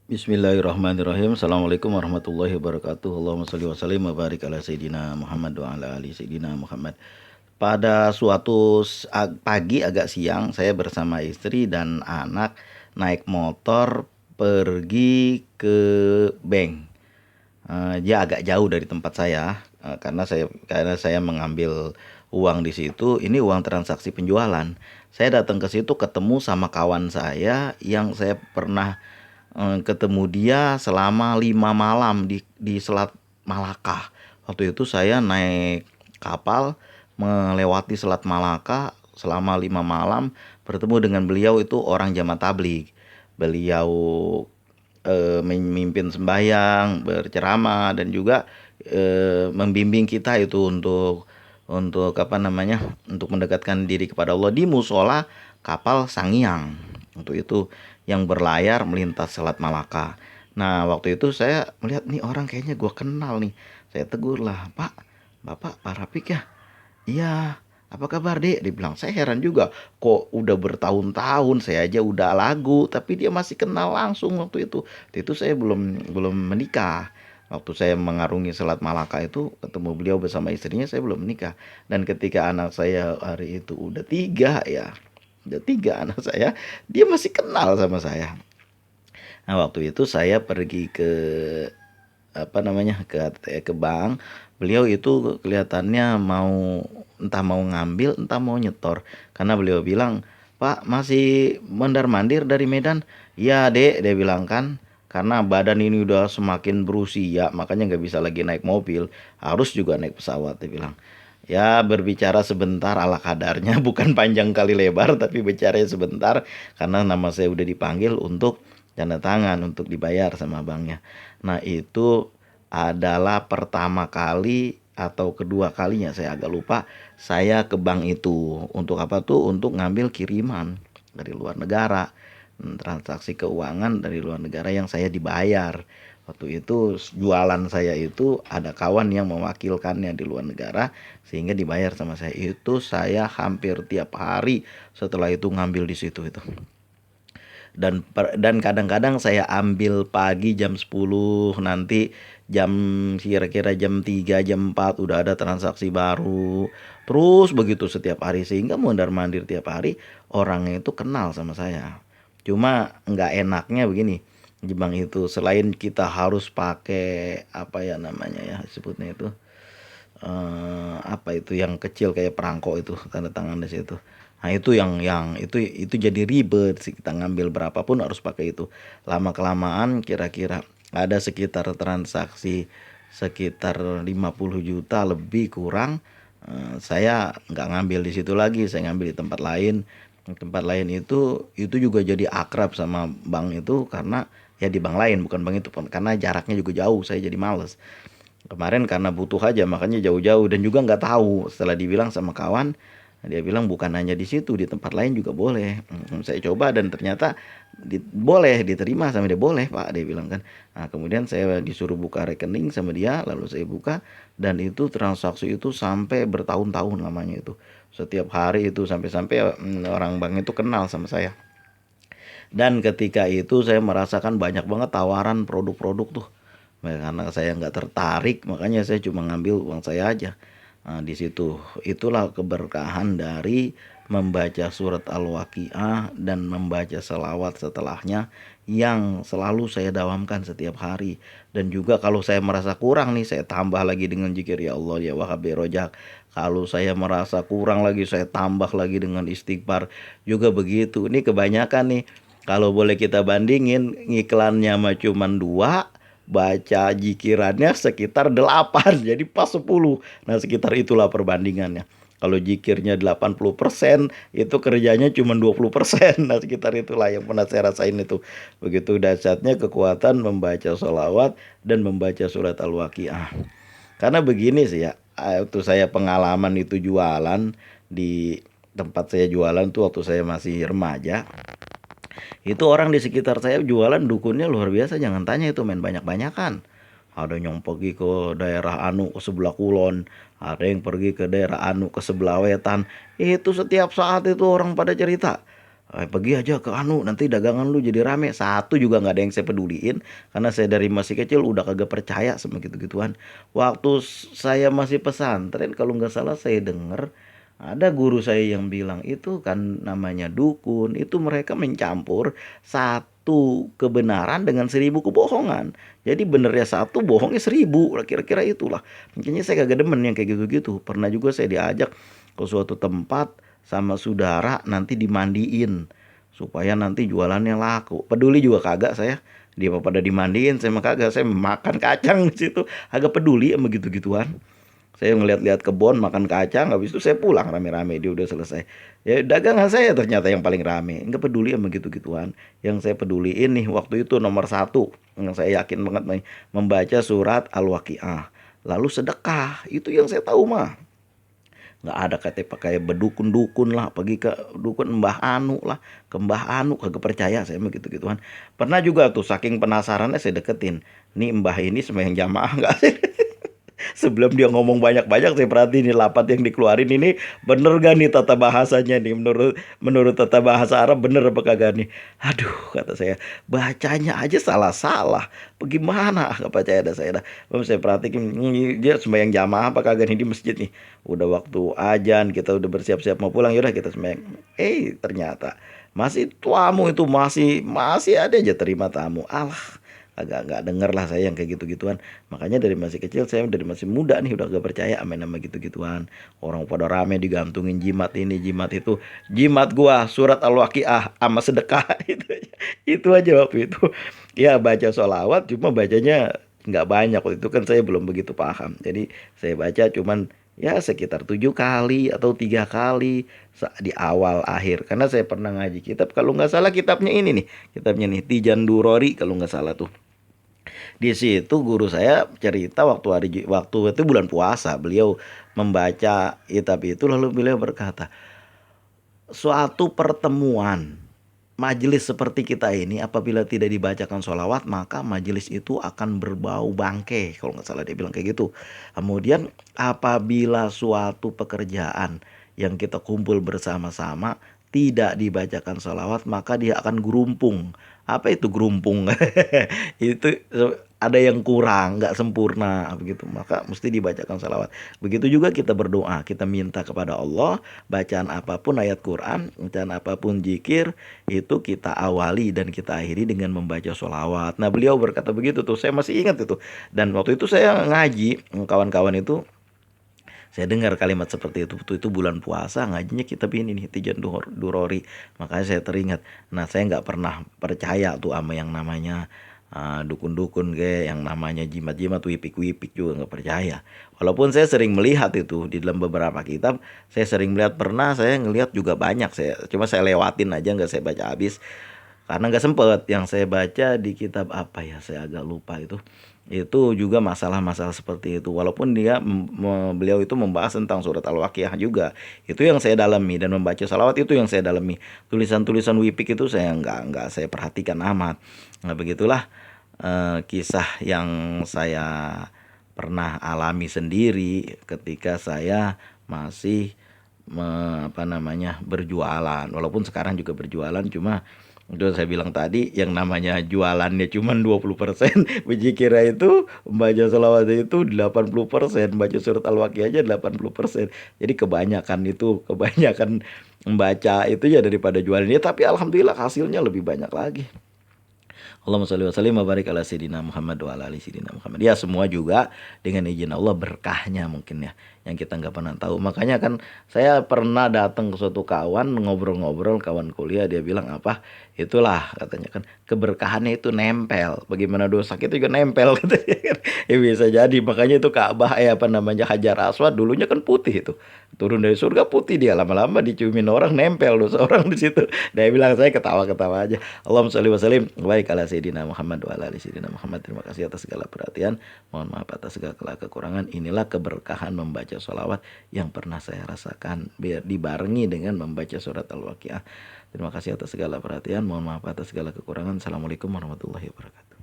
Bismillahirrahmanirrahim. Assalamualaikum warahmatullahi wabarakatuh. Allahumma sholli wa sallim wa barik ala sayyidina Muhammad wa ala ali sayyidina Muhammad. Pada suatu pagi agak siang, saya bersama istri dan anak naik motor pergi ke bank. Dia agak jauh dari tempat saya, karena saya mengambil uang di situ. Ini uang transaksi penjualan. Saya datang ke situ ketemu sama kawan saya yang saya pernah ketemu dia selama 5 malam di Selat Malaka. Waktu itu saya naik kapal melewati Selat Malaka selama 5 malam, bertemu dengan beliau. Itu orang jamaah tabligh. Beliau memimpin sembahyang, berceramah, dan juga membimbing kita itu untuk apa namanya, untuk mendekatkan diri kepada Allah di musola kapal Sangiang. Untuk itu yang berlayar melintas Selat Malaka. Nah, waktu itu saya melihat nih orang kayaknya gue kenal nih. Saya tegur lah, Pak, Bapak Pak Rafiq ya? Iya. Apa kabar, Dek? Dia bilang. Saya heran juga, kok udah bertahun-tahun saya aja udah lagu, tapi dia masih kenal langsung waktu itu. Waktu itu saya belum belum menikah. Waktu saya mengarungi Selat Malaka itu ketemu beliau bersama istrinya, saya belum menikah. Dan ketika anak saya hari itu udah tiga anak saya, dia masih kenal sama saya. Nah, waktu itu saya pergi ke apa namanya, ke bank. Beliau itu kelihatannya mau, entah mau ngambil entah mau nyetor, karena beliau bilang, Pak masih mondar mandir dari Medan. Ya dek, dia bilang kan, karena badan ini udah semakin berusia, makanya nggak bisa lagi naik mobil, harus juga naik pesawat, dia bilang. Ya berbicara sebentar ala kadarnya, bukan panjang kali lebar, tapi bicaranya sebentar, karena nama saya udah dipanggil untuk tanda tangan untuk dibayar sama banknya. Nah, itu adalah pertama kali atau kedua kalinya, saya agak lupa, saya ke bank itu. Untuk apa tuh? Untuk ngambil kiriman dari luar negara. Transaksi keuangan dari luar negara yang saya dibayar. Waktu itu jualan saya itu ada kawan yang mewakilkannya di luar negara, sehingga dibayar sama saya. Itu saya hampir tiap hari setelah itu ngambil di situ itu. Dan kadang-kadang saya ambil pagi jam 10, nanti jam kira-kira jam 3 jam 4 udah ada transaksi baru. Terus begitu setiap hari, sehingga mondar-mandir tiap hari orangnya itu kenal sama saya. Cuma nggak enaknya begini, di bank itu selain kita harus pakai apa ya namanya ya sebutnya itu, apa itu yang kecil kayak perangko itu, tanda tangan di situ. Nah, itu yang itu jadi ribet sih, kita ngambil berapapun harus pakai itu. Lama kelamaan kira-kira ada sekitar transaksi sekitar 50 juta lebih kurang. Saya nggak ngambil di situ lagi, saya ngambil di tempat lain. Tempat lain itu juga jadi akrab sama bank itu, karena ya di bank lain bukan bank itu, karena jaraknya juga jauh, saya jadi males. Kemarin karena butuh aja makanya jauh-jauh, dan juga nggak tahu, setelah dibilang sama kawan, dia bilang bukan hanya di situ, di tempat lain juga boleh. Saya coba dan ternyata boleh diterima sama dia. Boleh Pak, dia bilang kan. Nah, kemudian saya disuruh buka rekening sama dia, lalu saya buka, dan itu transaksi itu sampai bertahun-tahun lamanya itu. Setiap hari itu sampai-sampai orang bank itu kenal sama saya. Dan ketika itu saya merasakan banyak banget tawaran produk-produk tuh. Nah, karena saya nggak tertarik, makanya saya cuma ngambil uang saya aja. Nah, di situ itulah keberkahan dari membaca surat Al-Waqiah dan membaca selawat setelahnya, yang selalu saya dawamkan setiap hari. Dan juga kalau saya merasa kurang nih, saya tambah lagi dengan zikir ya Allah ya Wahhab ya Rojak. Kalau saya merasa kurang lagi, saya tambah lagi dengan istighfar. Juga begitu. Ini kebanyakan nih. Kalau boleh kita bandingin, iklannya mah cuman 2, baca jikirannya sekitar 8, jadi pas 10. Nah, sekitar itulah perbandingannya. Kalau jikirnya 80%, itu kerjanya cuma 20%. Nah, sekitar itulah yang pernah saya rasain itu. Begitu dahsyatnya kekuatan membaca sholawat dan membaca surat Al-Waqiah. Karena begini sih ya, waktu saya pengalaman itu jualan di tempat saya jualan tuh, waktu saya masih remaja, itu orang di sekitar saya jualan dukunnya luar biasa, jangan tanya, itu main banyak-banyakan. Ada yang pergi ke daerah anu ke sebelah kulon, ada yang pergi ke daerah anu ke sebelah wetan. Itu setiap saat itu orang pada cerita. Pergi aja ke anu, nanti dagangan lu jadi rame." Satu juga nggak ada yang saya peduliin, karena saya dari masih kecil udah kagak percaya sama gitu-gituan. Waktu saya masih pesantren, kalau nggak salah saya denger, ada guru saya yang bilang, "Itu kan namanya dukun, itu mereka mencampur satu kebenaran dengan 1.000 kebohongan. Jadi benernya satu, bohongnya 1.000, lah kira-kira itulah." Makanya saya kagak demen yang kayak gitu-gitu. Pernah juga saya diajak ke suatu tempat sama saudara, nanti dimandiin supaya nanti jualannya laku. Peduli juga kagak saya. Dia pada dimandiin, saya mah kagak. Saya makan kacang di situ. Agak peduli sama gitu-gituan. Saya ngeliat-liat kebun, makan kacang, habis itu saya pulang rame-rame, dia udah selesai. Ya dagangan saya ternyata yang paling rame. Enggak peduli sama gitu-gituan. Yang saya peduliin nih waktu itu nomor satu, yang saya yakin banget nih, membaca surat Al-Waqiah. Lalu sedekah, itu yang saya tahu mah. Nggak ada kata pakai bedukun-dukun lah, pergi ke dukun Mbah Anu lah, ke Mbah Anu, kagak percaya saya mah gitu-gituan. Pernah juga tuh saking penasarannya saya deketin, nih Mbah ini sembahyang jamaah nggak sih? Sebelum dia ngomong banyak-banyak saya perhatiin nih lapat yang dikeluarin ini bener gak nih tata bahasanya nih, menurut menurut tata bahasa Arab bener apa kagak nih. Aduh kata saya, bacanya aja salah-salah, bagaimana gak percaya dah saya dah. Lalu saya perhatiin, dia sembahyang jamaah apa kagak nih di masjid nih. Udah waktu ajan, kita udah bersiap-siap mau pulang, yaudah kita sembahyang. Ternyata masih tamu itu masih masih ada aja terima tamu. Alah, agak nggak denger lah saya yang kayak gitu-gituan. Makanya dari masih kecil, saya dari masih muda nih udah gak percaya sama nama gitu-gituan. Orang pada rame digantungin jimat ini jimat itu. Jimat gua surat Al-Waqiah sama sedekah itu aja. Itu aja waktu itu. Ya baca sholawat, cuma bacanya nggak banyak. Waktu itu kan saya belum begitu paham. Jadi saya baca cuman ya sekitar 7 kali atau 3 kali di awal akhir. Karena saya pernah ngaji kitab, kalau nggak salah kitabnya ini nih, kitabnya nih Tijan Durori kalau nggak salah tuh. Di situ guru saya cerita waktu itu bulan puasa, beliau membaca kitab itu lalu beliau berkata, suatu pertemuan majelis seperti kita ini apabila tidak dibacakan sholawat maka majelis itu akan berbau bangke, kalau nggak salah dia bilang kayak gitu. Kemudian apabila suatu pekerjaan yang kita kumpul bersama-sama tidak dibacakan sholawat maka dia akan gerumpung. Apa itu gerumpung? Itu ada yang kurang, nggak sempurna begitu. Maka mesti dibacakan sholawat. Begitu juga kita berdoa, kita minta kepada Allah, bacaan apapun ayat Quran, bacaan apapun zikir, itu kita awali dan kita akhiri dengan membaca sholawat. Nah beliau berkata begitu tuh, saya masih ingat itu. Dan waktu itu saya ngaji, kawan-kawan itu, saya dengar kalimat seperti itu. Itu bulan puasa ngajinya kitab ini nih, Tijan Durori. Makanya saya teringat. Nah saya nggak pernah percaya tuh sama yang namanya dukun-dukun kayak yang namanya jimat-jimat, wipik-wipik juga nggak percaya. Walaupun saya sering melihat itu di dalam beberapa kitab, saya sering melihat, pernah saya ngelihat juga banyak, saya cuma saya lewatin aja nggak saya baca habis karena nggak sempet. Yang saya baca di kitab apa ya, saya agak lupa itu juga masalah-masalah seperti itu. Walaupun beliau itu membahas tentang surat Al-Waqiah juga, itu yang saya dalami, dan membaca salawat itu yang saya dalami. Tulisan-tulisan wipik itu saya nggak saya perhatikan amat. Nah begitulah kisah yang saya pernah alami sendiri ketika saya masih apa namanya berjualan. Walaupun sekarang juga berjualan, cuma itu saya bilang tadi yang namanya jualannya cuma 20%, biji kira itu membaca selawat itu 80%, baca surat Al-Waqiah aja 80%. Jadi kebanyakan membaca itu ya daripada jualannya, tapi alhamdulillah hasilnya lebih banyak lagi. Allahumma sholli wa sallim wa barik ala sayyidina Muhammad wa ala ali sayyidina Muhammad. Ya semua juga dengan izin Allah berkahnya mungkin ya, yang kita nggak pernah tahu. Makanya kan saya pernah datang ke suatu kawan, ngobrol-ngobrol, kawan kuliah, dia bilang apa? Itulah katanya kan keberkahannya itu nempel. Bagaimana dosa kita juga nempel katanya kan. Ya bisa jadi, makanya itu Ka'bah apa namanya Hajar Aswad dulunya kan putih itu. Turun dari surga putih, dia lama-lama diciumin orang nempel dosa orang di situ. Dia bilang, saya ketawa-ketawa aja. Allahumma sholli wa sallim baik ala sayyidina Muhammad wa ala ali sayyidina Muhammad. Terima kasih atas segala perhatian. Mohon maaf atas segala kekurangan. Inilah keberkahan membaca sholawat yang pernah saya rasakan, biar dibarengi dengan membaca surat Al-Waqiah. Terima kasih atas segala perhatian. Mohon maaf atas segala kekurangan. Assalamualaikum warahmatullahi wabarakatuh.